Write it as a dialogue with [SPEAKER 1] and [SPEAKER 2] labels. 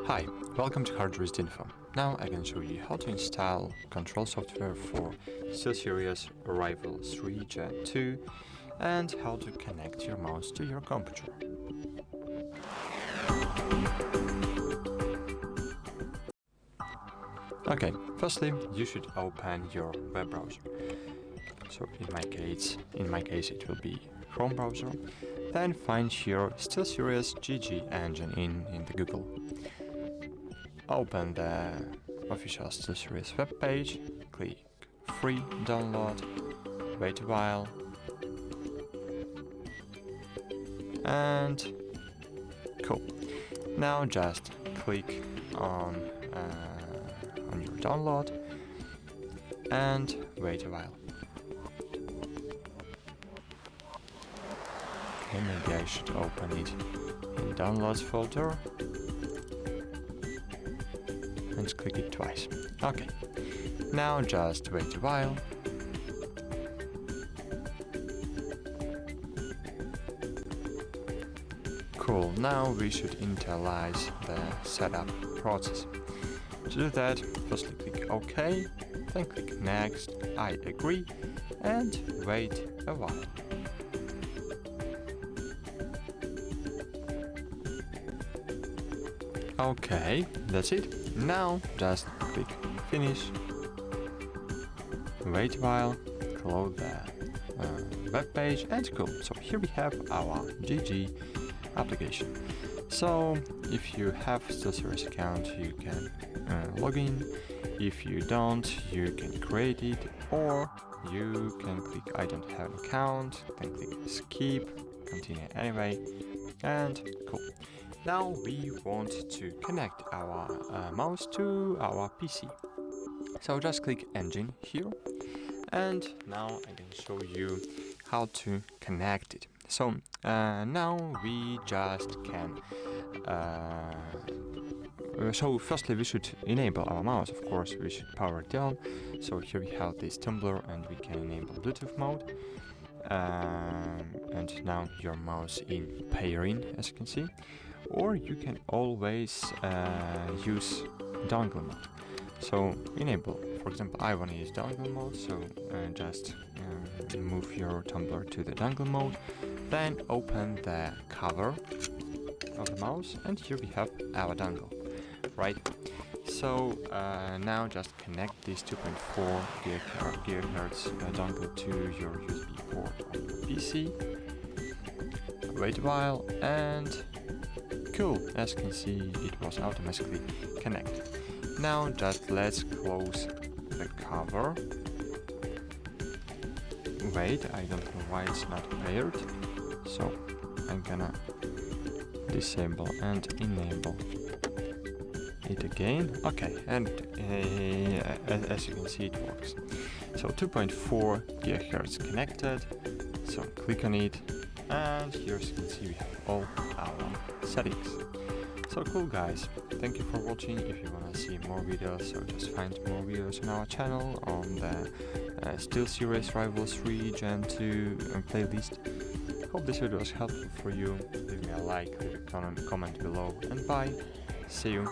[SPEAKER 1] Hi, welcome to HardReset.Info. Now I can show you how to install control software for STEELSERIES Rival 3 Gen 2 and how to connect your mouse to your computer. Okay, firstly you should open your web browser. So in my case it will be Chrome browser. Then find your STEELSERIES GG Engine in the Google. Open the official STEELSERIES web page, click free download, wait a while, and cool. Now just click on your download and wait a while. Okay, maybe I should open it in downloads folder and click it twice. Okay, now just wait a while. Cool, now we should initialize the setup process. To do that, firstly click OK, then click Next, I agree, and wait a while. Okay, that's it. Now just click Finish, wait a while, close the web page, and cool. So here we have our GG application. So if you have STEELSERIES account, you can log in. If you don't, you can create it, or you can click I don't have an account, then click Skip, continue anyway, and cool. Now we want to connect our mouse to our PC. So just click Engine here, and now I can show you how to connect it. So now we just can so firstly we should enable our mouse, of course we should power it down. So here we have this tumbler and we can enable Bluetooth mode. And now your mouse in pairing, as you can see, or you can always use dongle mode. So enable, for example, I want to use dongle mode, so just move your tumbler to the dongle mode, then open the cover of the mouse, and here we have our dongle, right? So now just connect this 2.4 GHz dongle to your USB port on your PC, wait a while, and cool, as you can see it was automatically connected. Now just let's close the cover. Wait, I don't know why it's not paired, so I'm gonna disable and enable it again. Okay, and as you can see it works. So 2.4 GHz connected, so click on it, and here as you can see we have all our settings. So cool guys, thank you for watching. If you wanna see more videos, so just find more videos on our channel on the STEELSERIES Rival 3 Gen 2 playlist. Hope this video was helpful for you. Leave me a like, leave a comment below, and bye. See you.